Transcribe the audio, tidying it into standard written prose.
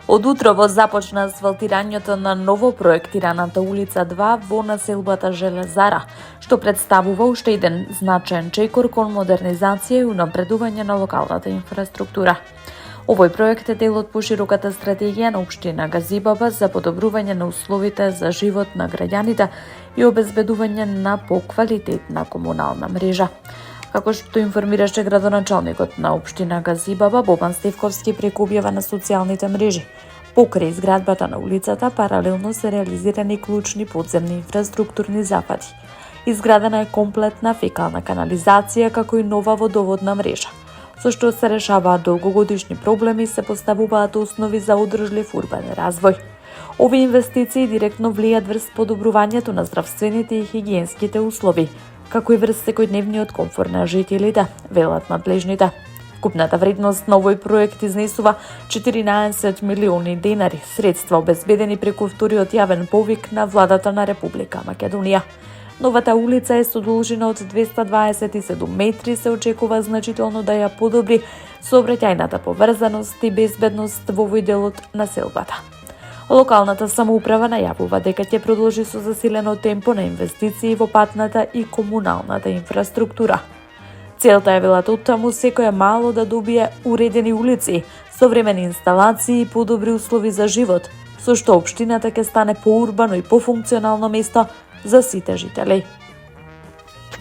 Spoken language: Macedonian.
Од утрово започна асфалтирањето на ново проектираната улица 2 во населбата Железара, што представува уште еден значаен чекор кон модернизација и унапредување на локалната инфраструктура. Овој проект е дел од пошироката стратегија на општина Газибаба за подобрување на условите за живот на граѓаните и обезбедување на поквалитетна комунална мрежа. Како што информираше градоначалникот на општина Газибаба, Бобан Стевковски, преку објава на социјалните мрежи, покрај изградбата на улицата паралелно се реализирани клучни подземни инфраструктурни запади. Изградена е комплетна фекална канализација како и нова водоводна мрежа, со што се решаваат долгогодишни проблеми и се поставуваат основи за одржлив урбанен развој. Овие инвестиции директно влијат врз подобрувањето на здравствените и хигиенските услови, како и врз секојдневниот комфорт на жителите, велат надлежните. Купната вредност на овој проект изнесува 14 милиони денари, средства обезбедени преку вториот јавен повик на владата на Република Македонија. Новата улица е со должина од 227 метри, се очекува значително да ја подобри сообраќајната поврзаност и безбедност во овој дел од населбата. Локалната самоуправа најавува дека ќе продолжи со засилено темпо на инвестиции во патната и комуналната инфраструктура. Целта е, велат оттаму, секоја мало да добие уредени улици, современи инсталации и подобри услови за живот, со што општината ќе стане поурбано и пофункционално место за сите жители.